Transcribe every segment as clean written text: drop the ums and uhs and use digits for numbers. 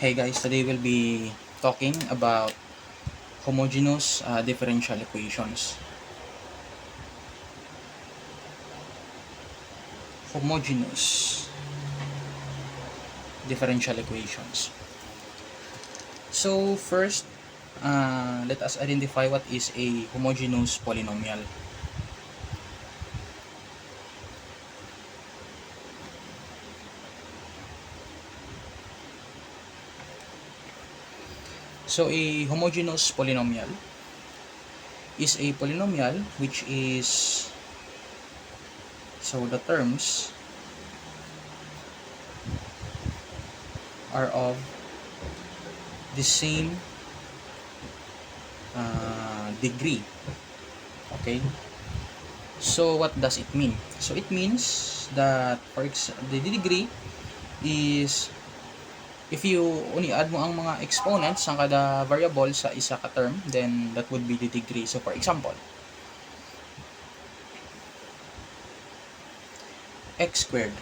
Hey guys, today we'll be talking about homogeneous differential equations. Homogeneous differential equations. So first, let us identify what is a homogeneous polynomial. So a homogeneous polynomial is a polynomial which is, so the terms are of the same degree. Okay, so what does it mean? So it means that the degree is if you only add mo ang mga exponents ng kada variable sa isa ka term, then that would be the degree. So for example, x squared,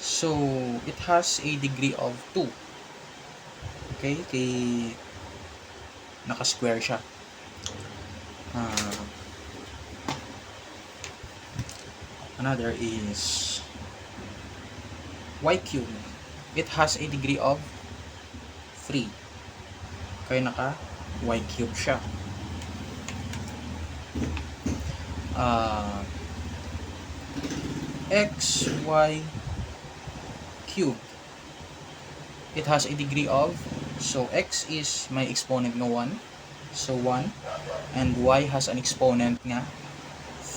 so it has a degree of 2. Okay, naka-square siya. Another is y cubed, it has a degree of 3. Kaya naka y cube siya. Xy cubed, it has a degree of, so x is may exponent na 1, so 1, and y has an exponent nga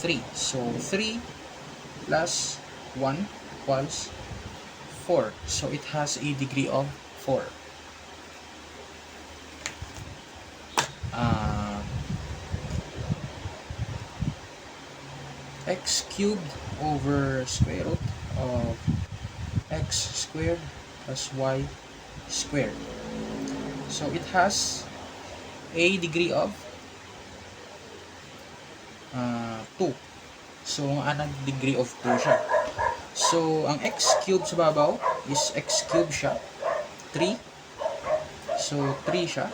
3, so 3 plus 1 equals 4, so it has a degree of 4. X cubed over square root of x squared plus y squared, so it has a degree of 2, so ang degree of 2 siya. So ang x cubed sa babaw is x cubed siya, 3, so 3 siya.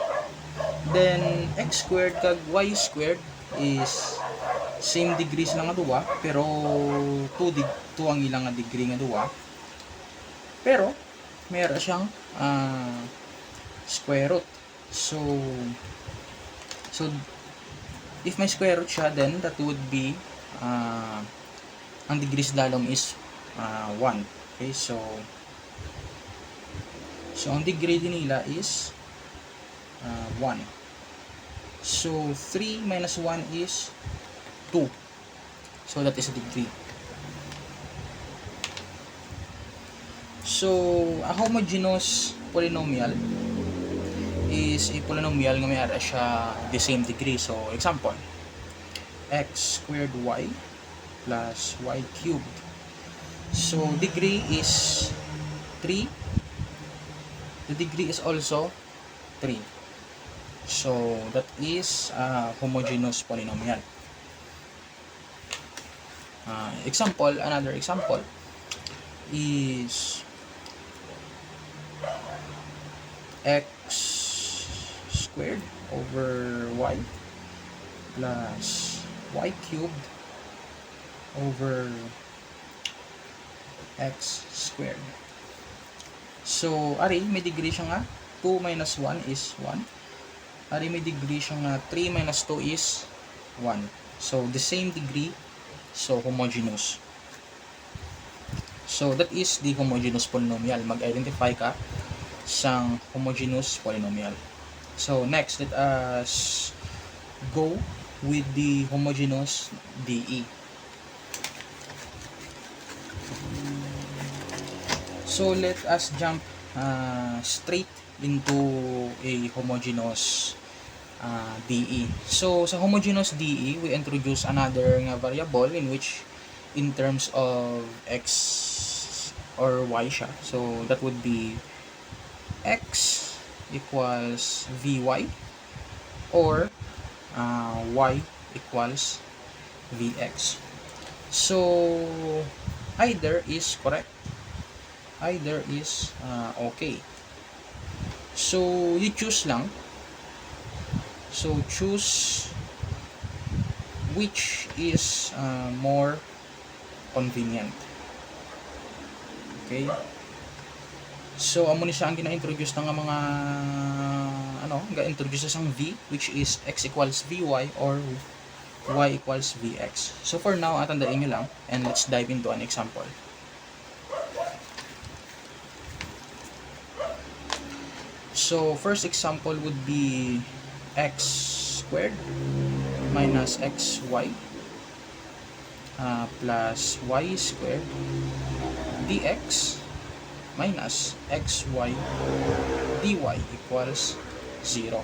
Then x squared kag y squared is same degree sila nga duwa, pero 2 ang ilang nga degree nga duwa, pero meron siyang square root. So if may square root siya, then that would be ang degrees lalong is 1. Okay, so ang degree din nila is 1. So 3 minus 1 is 2. So that is a degree. So a homogeneous polynomial is a polynomial nga may ara siya the same degree. So example, x squared y plus y cubed. So degree is 3. The degree is also 3. So that is a homogeneous polynomial. Another example is x squared over y plus y cubed over x squared. So ari may degree siya nga 2 minus 1 is 1. Ari may degree siya nga 3 minus 2 is 1. So the same degree, so homogeneous. So that is the homogeneous polynomial. Mag-identify ka sang homogeneous polynomial. So next, let us go with the homogeneous DE. So let us jump straight into a homogeneous DE. So sa homogeneous DE, we introduce another nga variable in which in terms of x or y siya. So that would be x equals vy or y equals vx. So either is correct, either is okay. So, you choose lang. So, choose which is more convenient. Okay? So, amo ni siya ang gina-introduce ng mga ga-introduce sa V, which is x equals Vy or y equals Vx. So, for now, atandaan nyo lang and let's dive into an example. So, first example would be x squared minus xy plus y squared dx minus xy dy equals 0.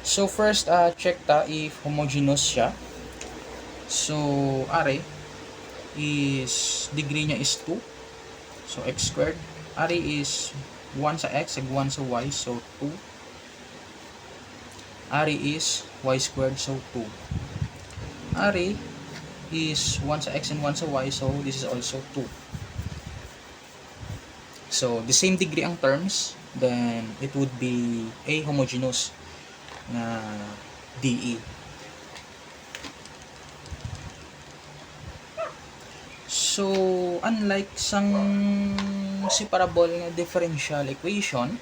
So, first, check ta if homogeneous siya. So, are is, degree niya is 2. So, x squared. Are is 1 sa x, 1 sa y, so 2. Are is y squared, so 2. Are is 1 sa x and 1 sa y, so this is also 2. So, the same degree ang terms, then it would be a homogeneous na DE. So, unlike sang separable nga differential equation,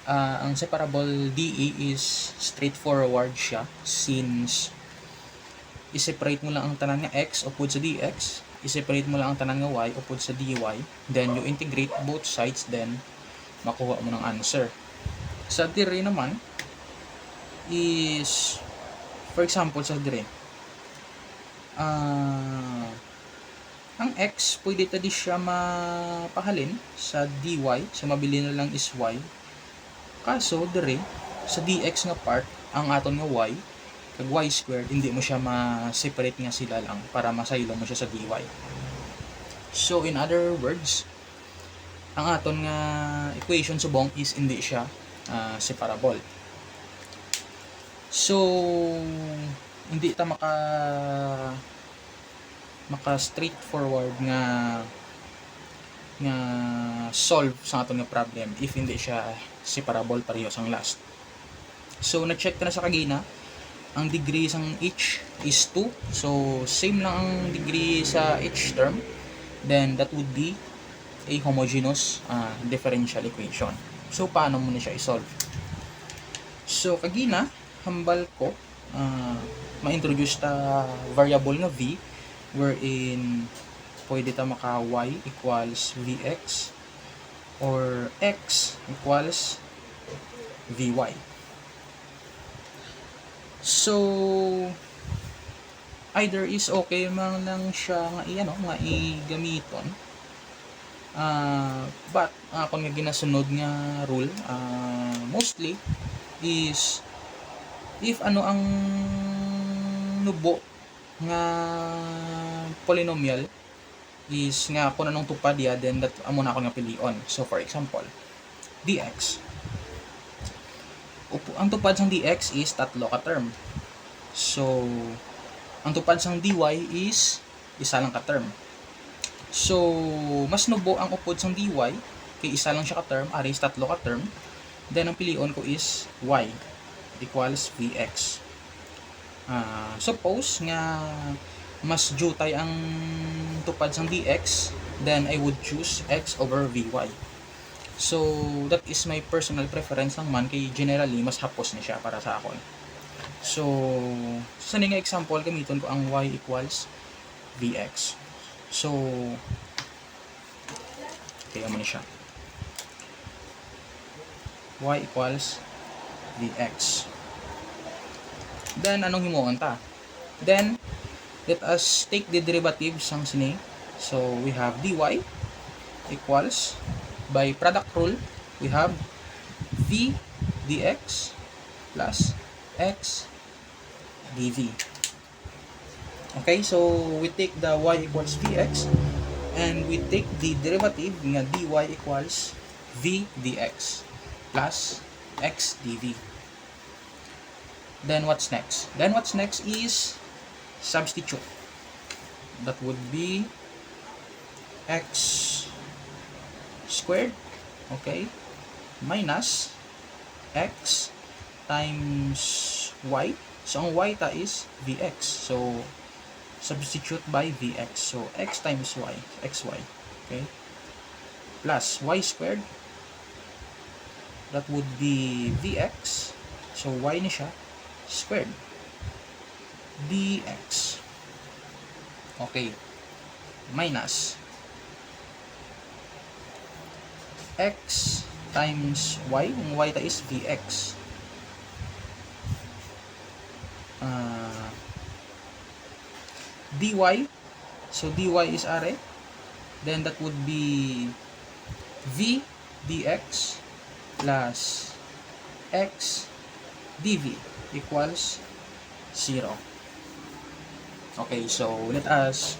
ang separable DE is straightforward siya since i-separate mo lang ang tanan nga x upod sa dx, i-separate mo lang ang tanan nga y upod sa dy, then you integrate both sides, then makuha mo ng answer. Sa dire naman is, for example, sa dire, ang x, pwede ta di siya mapahalin sa dy, so mabili na lang is y. Kaso, dire, sa dx nga part, ang aton nga y, kag y squared, hindi mo siya ma-separate nga sila lang para masaylo mo siya sa dy. So, in other words, ang aton nga equation subong is hindi siya separable. So, hindi ta maka straightforward nga solve sa aton nga problem if hindi siya separable pareho sang last. So, na-check na sa kagina, ang degree sang each is 2. So, same lang ang degree sa each term. Then, that would be a homogeneous differential equation. So, paano mo na siya i-solve? So, kagina, hambal ko, ma-introduce ta variable nga v, wherein pwede ta maka y equals vx or x equals vy. So, either is okay man lang siya nga igamiton. But kung nga ginasunod nga rule, mostly is if ang nubo nga polynomial is nga kung anong tupad ya, then that amo na ako nga pilion. So, for example, dx. Ang tupad sang dx is tatlo ka term. So, ang tupad sang dy is isa lang ka term. So, mas nubo ang upod sang dy kay isa lang siya ka term, ari is tatlo ka term. Then, ang pilion ko is y equals vx. Suppose nga mas jutay ang tupad sang dx, then I would choose x over vy. So, that is my personal preference lang man, kay generally mas hapos ni siya para sa akon. So, sa nga example, gamiton ko ang y equals vx. So, kaya mo ni siya. Y equals vx. Then, anong himuon ta? Then, let us take the derivative sang sini. So, we have dy equals, by product rule, we have v dx plus x dv. Okay, so we take the y equals vx and we take the derivative nga dy equals v dx plus x dv. Then what's next? Then what's next is substitute. That would be x squared, okay, minus x times y. So, ang y is vx. So, substitute by vx. So, x times y, xy. Okay? Plus y squared. That would be vx. So, y na siya. Squared. dx. Okay. Minus x times y. Ang y is vx. dy. So, dy is are. Then, that would be v dx plus x dv equals 0. Okay, so let us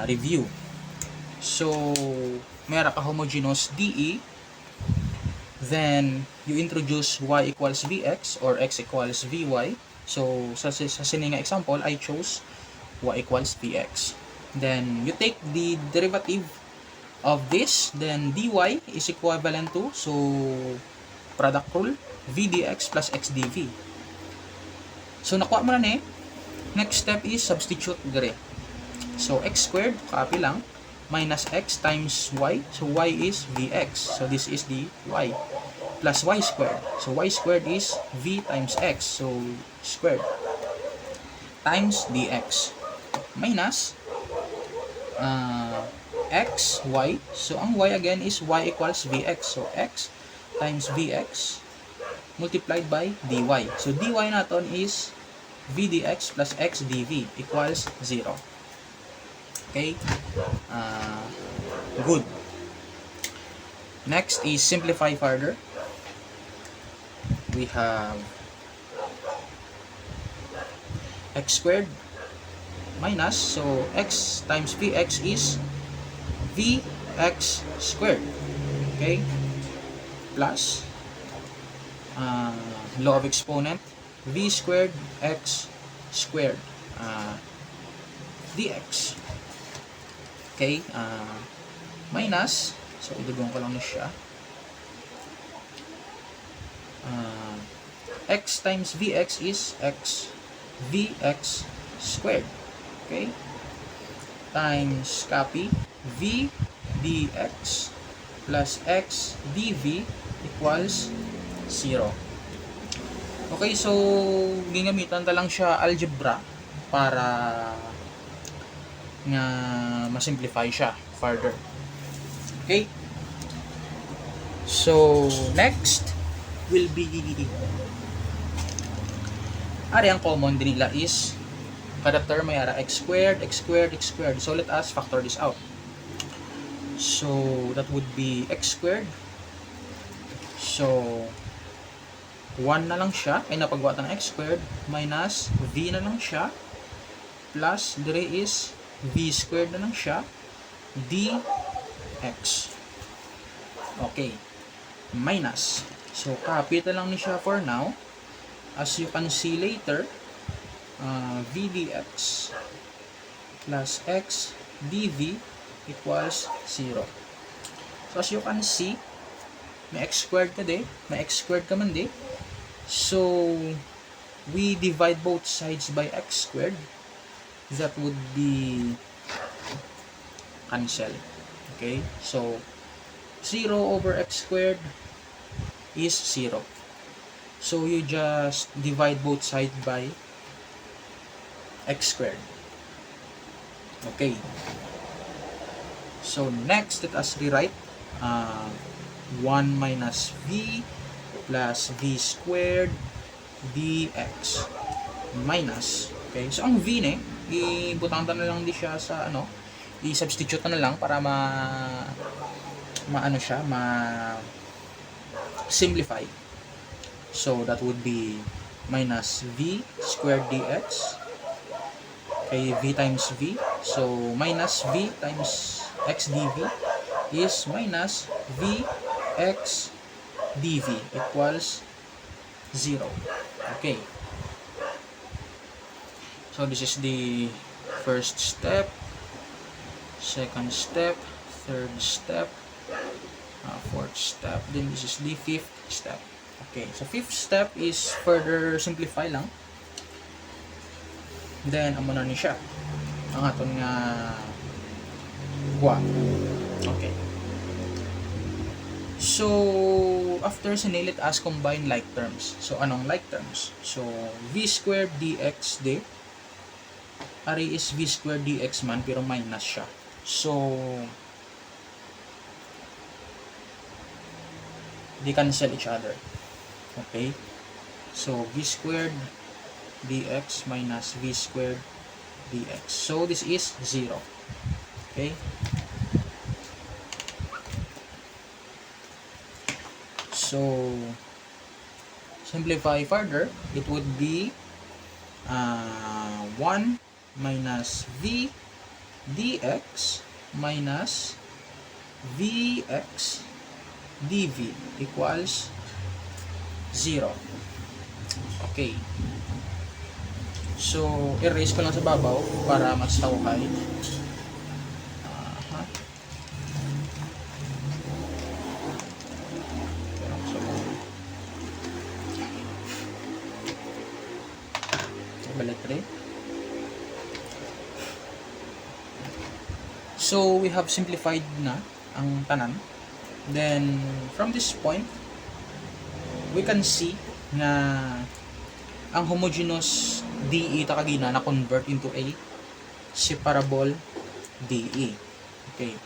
review. So, meron ka homogeneous DE, then you introduce y equals vx or x equals vy. So, sa sininga example, I chose y equals vx. Then, you take the derivative of this, then dy is equivalent to, so, product rule, v dx plus x dv. So, nakuha mo na next step is substitute dire. So, x squared, copy lang, minus x times y. So, y is vx. So, this is the y. Plus y squared. So, y squared is v times x. So, squared. Times dx. Minus x, y. So, ang y again is y equals vx. So, x times vx multiplied by dy. So, dy natin is v dx plus x dv equals 0. Okay? Good. Next is simplify further. We have x squared minus, so x times vx is vx squared. Okay? Plus law of exponent, v squared x squared dx. Okay, minus, so idugong ko lang na siya, x times vx is x vx squared. Okay, times copy v dx plus x dv equals 0. Okay, so ginamitan ta lang siya algebra para nga ma-simplify siya further. Okay? So, next will be ari ang common din nila is kada term may ara x squared, x squared, x squared. So, let us factor this out. So, that would be x squared. So, 1 na lang siya, ay napagwata ng x squared, minus v na lang siya, plus dire is v squared na lang siya, dx. Okay. Minus. So, copy ito lang ni siya for now. As you can see later, v dx plus x dv equals 0. So, as you can see, may x squared ka may x squared ka man So, we divide both sides by x squared. That would be cancel. Okay? So, 0 over x squared is 0. So, you just divide both sides by x squared. Okay. So, next, let us rewrite 1 minus v plus v squared dx minus, okay, so ang v ibutang na lang di siya sa i-substitute na lang para simplify. So that would be minus v squared dx, okay, v times v, so minus v times x dv is minus v x dv equals 0. Okay. So this is the first step, second step, third step, fourth step. Then this is the fifth step. Okay, so fifth step is further simplify lang. Then amo na ni siya ang aton nga kuha. Okay. So after sini, let us combine like terms. So anong like terms? So v squared dx d ari is v squared dx man pero minus siya. So they cancel each other. Okay? So v squared dx minus v squared dx. So this is 0. Okay? So simplify further, it would be 1 minus v dx minus vx dv equals 0. Okay. So, erase ko lang sa babaw para mas tawakay. Balik rin. So, we have simplified na ang tanan. Then, from this point, we can see na ang homogeneous DE takagina na convert into a separable DE. Okay.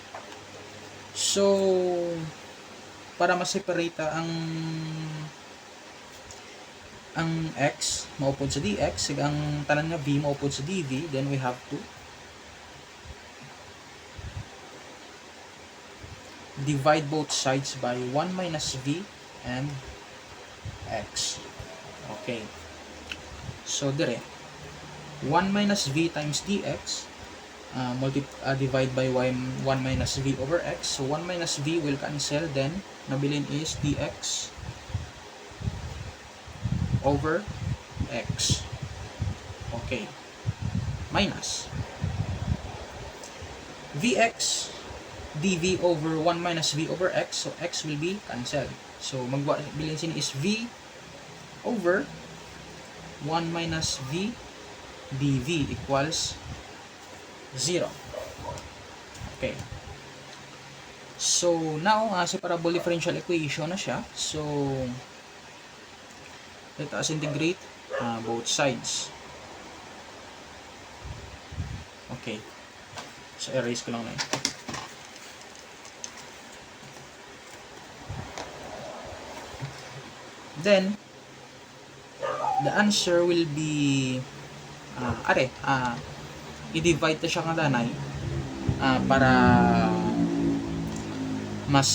So, para ma-separate ang x maupod sa dx, ang tanan nga v maupod sa dv, then we have to divide both sides by 1 minus v and x. Okay. So, dire 1 minus v times dx divide by 1 minus v over x. So, 1 minus v will cancel. Then, nabilin is dx over x. Okay. Minus vx dv over 1 minus v over x. So, x will be cancelled. So, magbilin sin is v over 1 minus v dv equals 0. Okay. So, now, separable differential equation na siya. So, let us integrate both sides. Okay. So, erase ko lang na yun. Then, the answer will be i-divide na siya nga danay para mas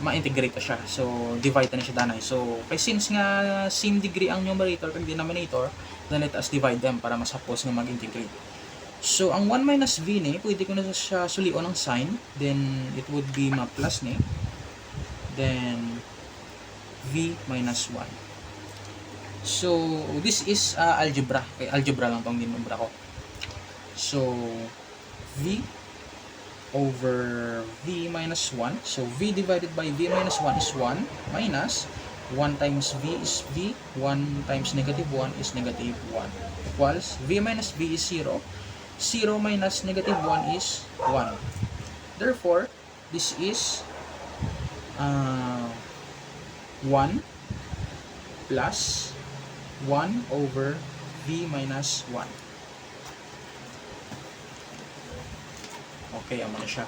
ma-integrate na siya. So, divide na siya danay. So, kay since nga same degree ang numerator kag denominator, then let us divide them para mas suppose nga mag-integrate. So, ang 1 minus v ni, pwede ko na siya sulion ng sign. Then, it would be ma-plus ni. Then, v minus 1. So, this is algebra. Kaya algebra lang tong ginumbra ko. So, v over v minus 1. So, v divided by v minus 1 is 1 minus 1 times v is v. 1 times negative 1 is negative 1. Equals v minus v is 0. 0 minus negative 1 is 1. Therefore, this is 1 plus 1 over v minus 1. Okay, amo na siya.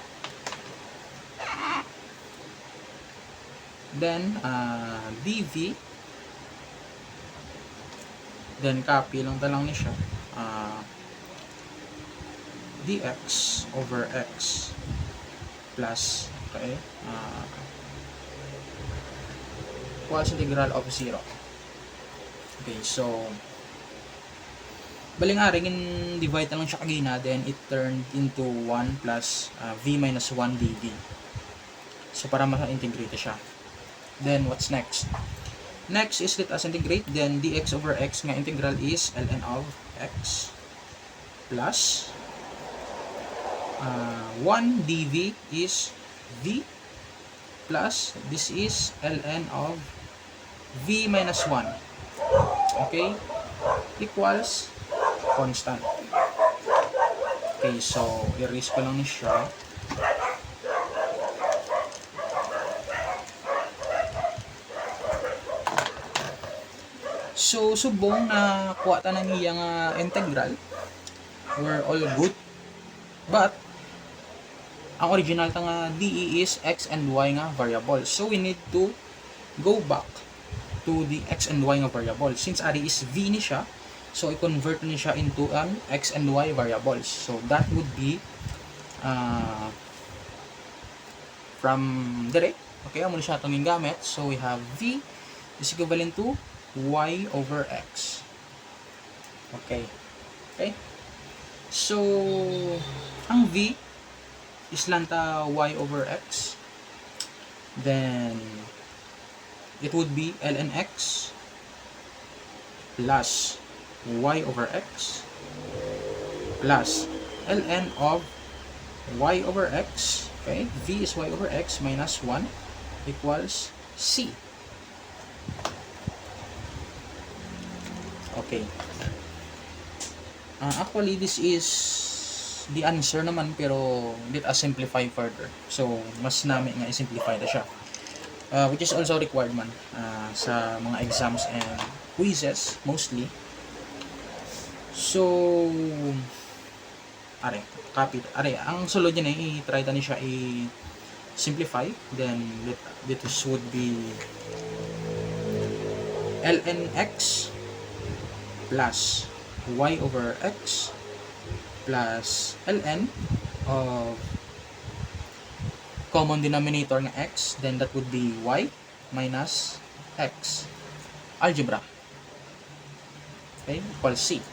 Then, dv. Then, copy lang talang ni siya. Dx over x plus, okay, equals integral of 0. Okay, so baling-aring in divide na lang siya kagina, then it turned into 1 plus v minus 1 dv. So, para ma-integrate siya. Then, what's next? Next is let us integrate. Then, dx over x nga integral is ln of x plus 1 dv is v plus this is ln of v minus 1. Okay? Equals constant. Okay, so erase ko lang ni siya. So, subong na kuha ta na niya nga integral. We're all good. But, ang original ta nga DE is x and y nga variable. So, we need to go back to the x and y nga variable. Since ari is v ni siya, so i-convert ni siya into an x and y variables. So, that would be from dire. Okay, amo ni siya itong gamit. So, we have v is equivalent to y over x. Okay. Okay. So, ang v is lanta y over x. Then, it would be ln x plus y over x plus ln of y over x. Okay, v is y over x minus 1 equals c. Okay. Actually, this is the answer naman, pero let us simplify further. So, mas namin nga i-simplify na siya. Which is also required man sa mga exams and quizzes, mostly. So, ang sulod niya i-try ta ni siya i-simplify. Then, this would be ln x plus y over x plus ln of common denominator ng x, then that would be y minus x. Algebra. Okay, equals c.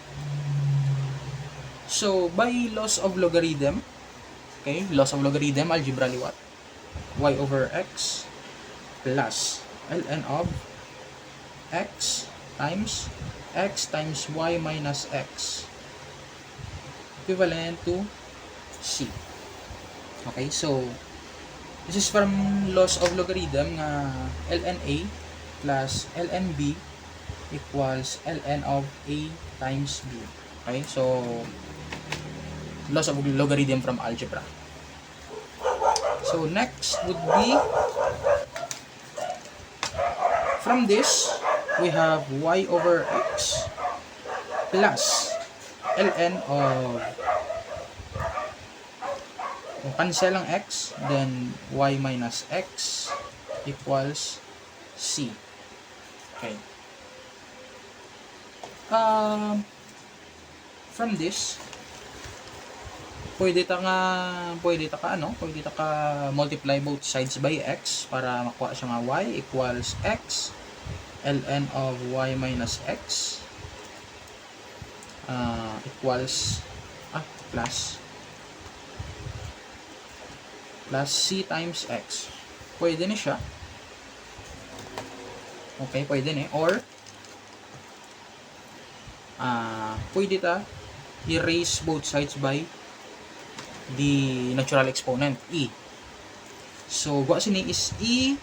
So, by laws of logarithm, okay, laws of logarithm, algebra liwat, y over x plus ln of x times y minus x equivalent to c. Okay, so this is from laws of logarithm nga ln a plus ln b equals ln of a times b. Okay, so laws of logarithm from algebra. So next would be, from this we have y over x plus ln of, cancel ang x, then y minus x equals c. Okay. From this, pwede ta ka multiply both sides by x para makuha siya nga y equals x ln of y minus x equals plus c times x. Pwede na siya. Okay, pwede na. Or pwede ta erase both sides by the natural exponent e. So what sini is e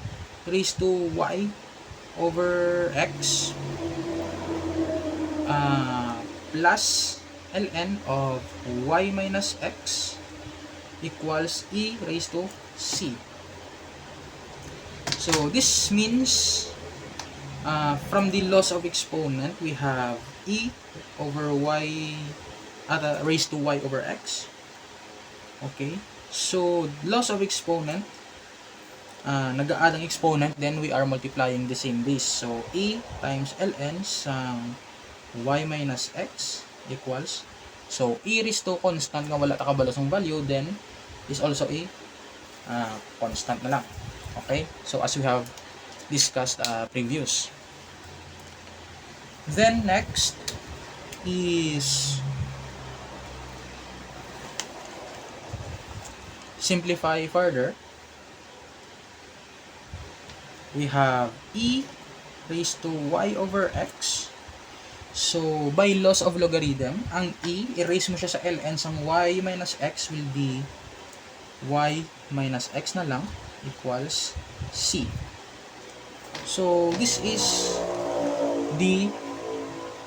raised to y over x plus ln of y minus x equals e raised to c. So this means from the laws of exponent we have e over y raised to y over x. Okay, so laws of exponent, nag-a-add ang exponent, then we are multiplying the same base. So e times ln sang y minus x equals, so e raised to constant nga wala ta kabalasong value, then is also a constant na lang. Okay, so as we have discussed previous. Then next is simplify further. We have e raised to y over x. So by laws of logarithm, ang e, erase mo siya sa ln sang y minus x will be y minus x na lang equals C. So, this is the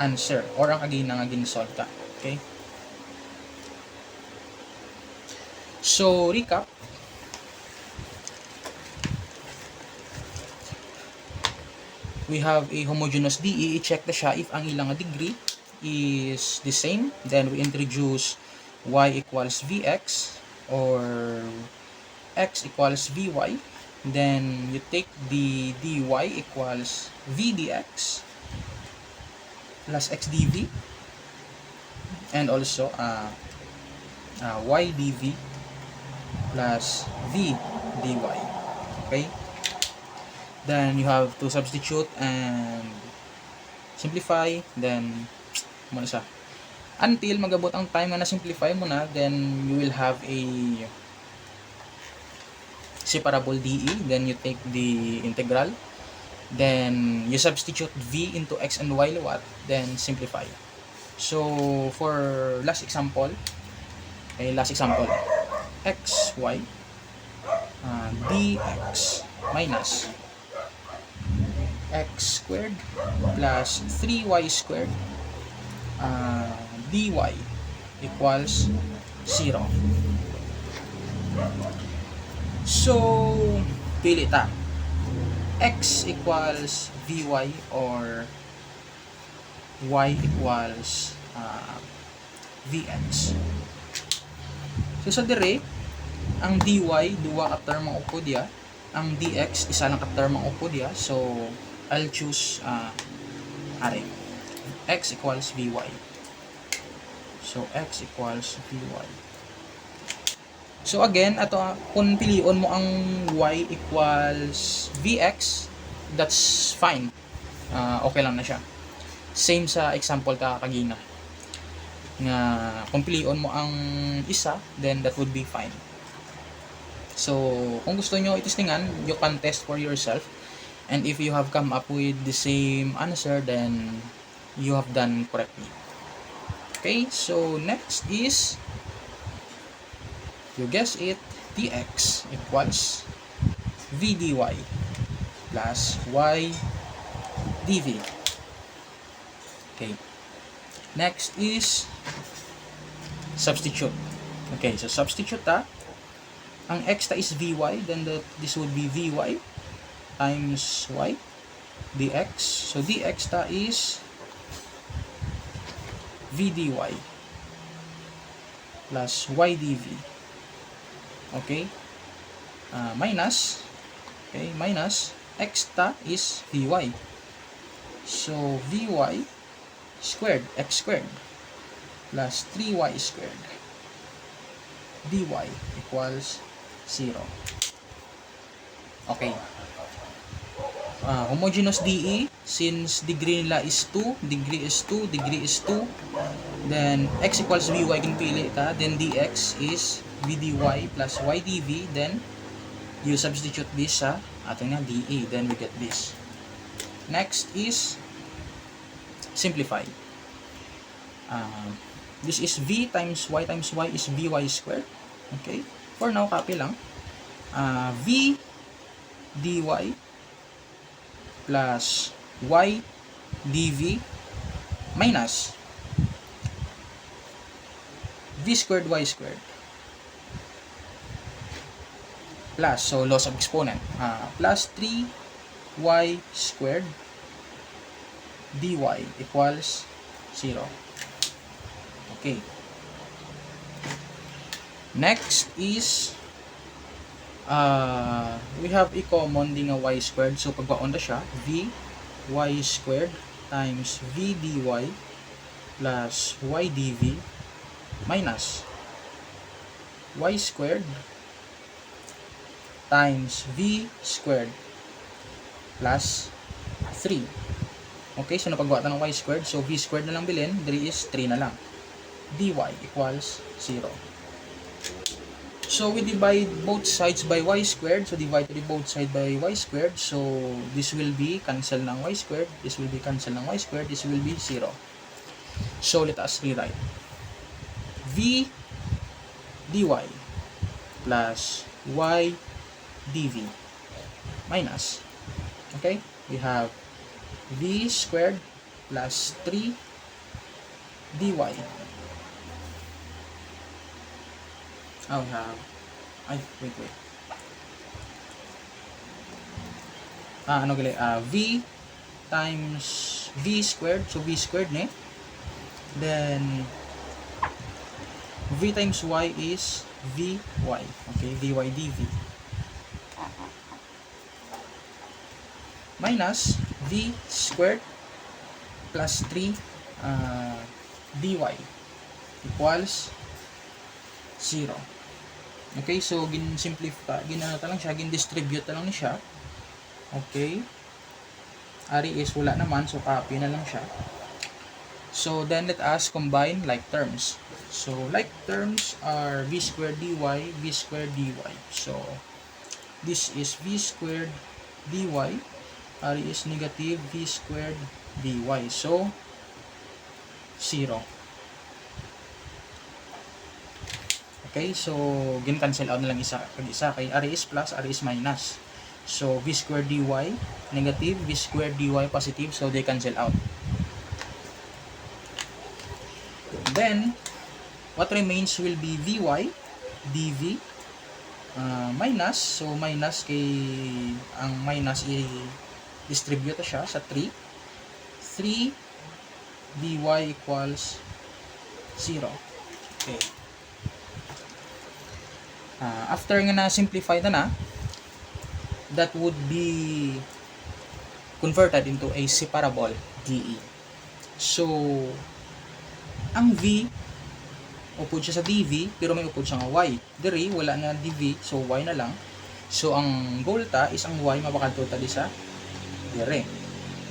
answer or ang again nga gin-solve ka. Okay? So, recap. We have a homogeneous DE. I-check na siya if ang ilang degree is the same. Then, we introduce y equals vx or x equals vy. Then, you take the dy equals v dx plus x dv. And also, y dv plus v dy. Okay? Then you have to substitute and simplify. Then muna siya until magabot ang time na na-simplify mo na, then you will have a separable DE. Then you take the integral, then you substitute v into x and y liwat, then simplify. So for last example, xy dx minus x squared plus 3y squared dy equals 0. So, pili ta. X equals vy or y equals vx. So, sa dire, ang dy, duwa ka term ang upo diya. Ang dx, isa lang ka term ang upo diya. So, I'll choose x equals vy. So, x equals vy. So, again, ato, kung pilion mo ang y equals vx, that's fine. Okay lang na siya. Same sa example ta kagina. Nga, kung pilion mo ang isa, then that would be fine. So, kung gusto nyo itistingan, you can test for yourself. And if you have come up with the same answer, then you have done correctly. Okay, so next is, you guess it, dx equals v dy plus y dv. Okay, next is substitute. Okay, so substitute ta. Ang x ta is vy, then this would be vy times y dx. So dx ta is v dy plus y dv. Okay, minus x ta is vy. So vy squared, x squared plus 3y squared dy equals 0. Okay. Homogeneous DE, since degree nila is 2, degree is 2, then x equals vy kinpili ta, then dx is v dy plus y dv, then you substitute this sa ating nga DE, then we get this. Next is simplify. This is v times y is vy squared. Okay, for now copy lang. V dy plus y dv minus v squared y squared plus, so loss of exponent, plus 3y squared dy equals 0. Okay, next is we have a common di nga y squared. So pagbaon na siya, v y squared times v dy plus y dv minus y squared times v squared plus 3. Okay, so napagbuhatan ng y squared, so v squared na lang bilhin, 3 is 3 na lang, dy equals 0. So we divide both sides by y squared. So divide both sides by y squared. So this will be cancel ng y squared. This will be cancel ng y squared. This will be 0. So let us rewrite. V dy plus y dv minus, okay, we have v squared plus 3 dy. Oh, we have, wait. V times v squared, so v squared ne, then v times y is vy, okay, vy dv, minus v squared plus 3 dy equals 0. Okay, so gin-simplify, gin-distribute na lang ni siya. Okay, ari is wala naman, so copy na lang siya. So then let us combine like terms. So like terms are v squared dy, v squared dy. So this is v squared dy, ari is negative v squared dy. So 0. Okay, so gin-cancel out na lang isa kay ari is plus, ari is minus. So v squared dy negative, v squared dy positive, so they cancel out. Then what remains will be vy dv minus, so minus kay ang minus i-distribute siya sa 3 dy equals 0. Okay. After nga na simplify na, that would be converted into a separable DE. So ang V upod siya sa dV, pero may upod siya nga y. Diri wala na dV, so y na lang. So ang goal ta is ang y mapakadto ta di sa dire.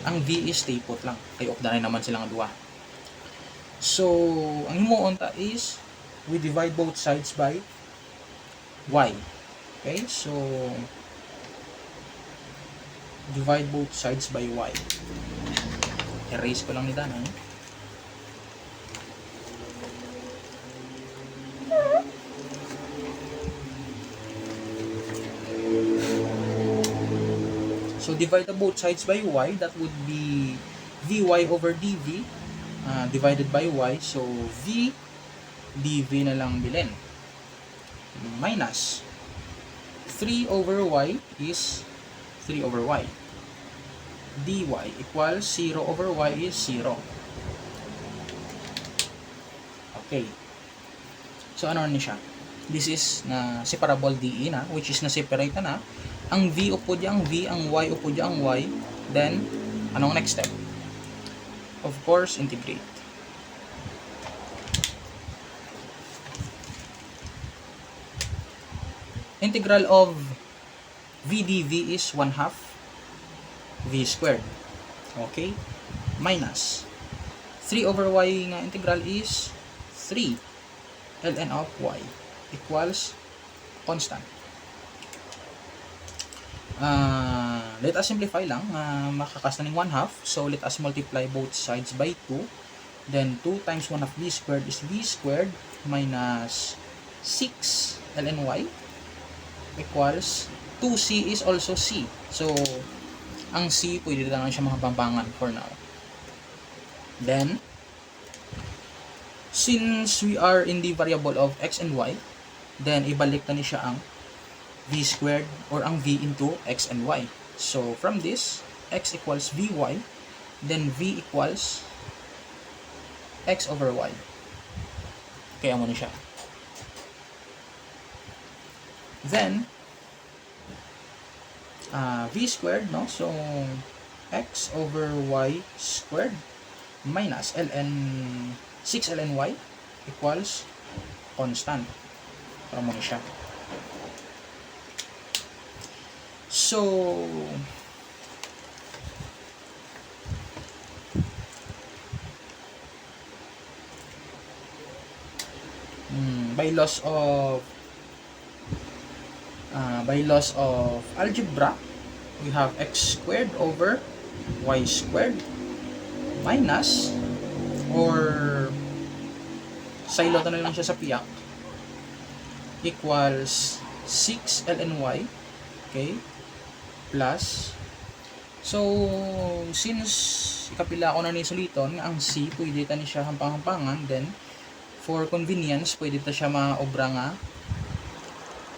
Ang V is stay put lang, kay okdanay naman sila nga duha. So ang himuon ta is we divide both sides by y. Okay, so divide both sides by y. Erase ko lang ni Danay. So divide both sides by y, that would be vy over dv divided by y. So v dv na lang bilhin. Minus 3 over y is 3 over y. dy equals 0 over y is 0. Okay. So ano na siya? This is na separable DE na, which is na separate na. Ang v upod ang v, ang y upod ang y. Then anong next step? Of course, integrate. Integral of v dv is 1/2 v squared. Okay? Minus 3 over y nga integral is 3 ln of y equals constant. Let us simplify lang. Makakas na ng 1/2. So let us multiply both sides by 2. Then 2 times 1/2 v squared is v squared minus 6 ln y equals 2c is also c. So ang c pwede na lang siya makabambangan for now. Then since we are in the variable of x and y, then ibalik na ni siya ang v squared or ang v into x and y. So from this, x equals vy, then v equals x over y. Kaya mo na siya. Then v squared, no? So x over y squared minus ln 6 ln y equals constant. Kaya mo na siya. So by loss of algebra, we have x squared over y squared minus, or silo na lang siya sa piyak, equals 6 ln y, okay, plus. So, since ikapila ko na ni suliton, ang C, pwede ta ni siya hampang-hampangan, then, for convenience, pwede ta siya maobra nga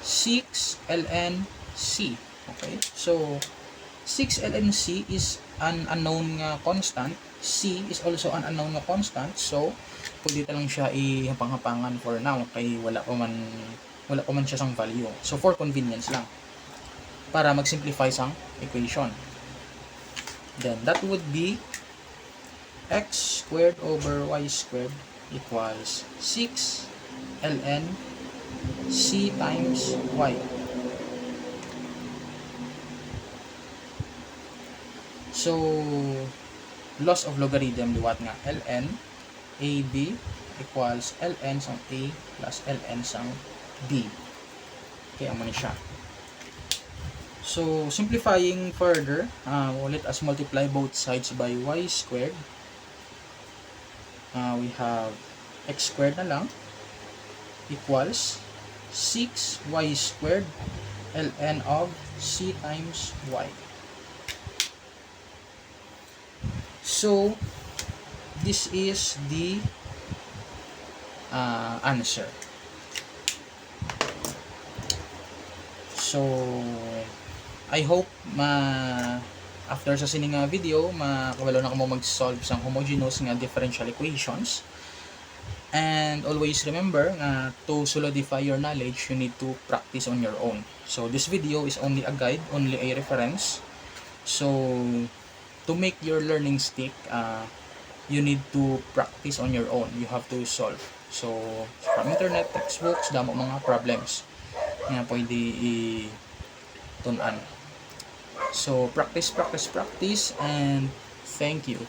6 ln C. Okay? So, 6 ln C is an unknown nga constant. C is also an unknown nga constant. So, pwede ta lang siya ihampang-hampangan for now. Kay wala pa man siya sang value. So, for convenience lang. Para mag-simplify sang equation. Then, that would be x squared over y squared equals 6 ln C times y. So, loss of logarithm liwat nga ln ab equals ln sang a plus ln sang b. Kaya mo ni siya. So, simplifying further, let us multiply both sides by y squared. We have x squared na lang equals 6y squared ln of c times y. So, this is the answer. So, I hope after sa sining nga video, makabalo na ko mo mag-solve sang homogeneous nga differential equations. And always remember na to solidify your knowledge, you need to practice on your own. So this video is only a guide, only a reference. So to make your learning stick, you need to practice on your own. You have to solve. So from internet, textbooks, damo mga problems nga pwede i-tunan. So practice, and thank you.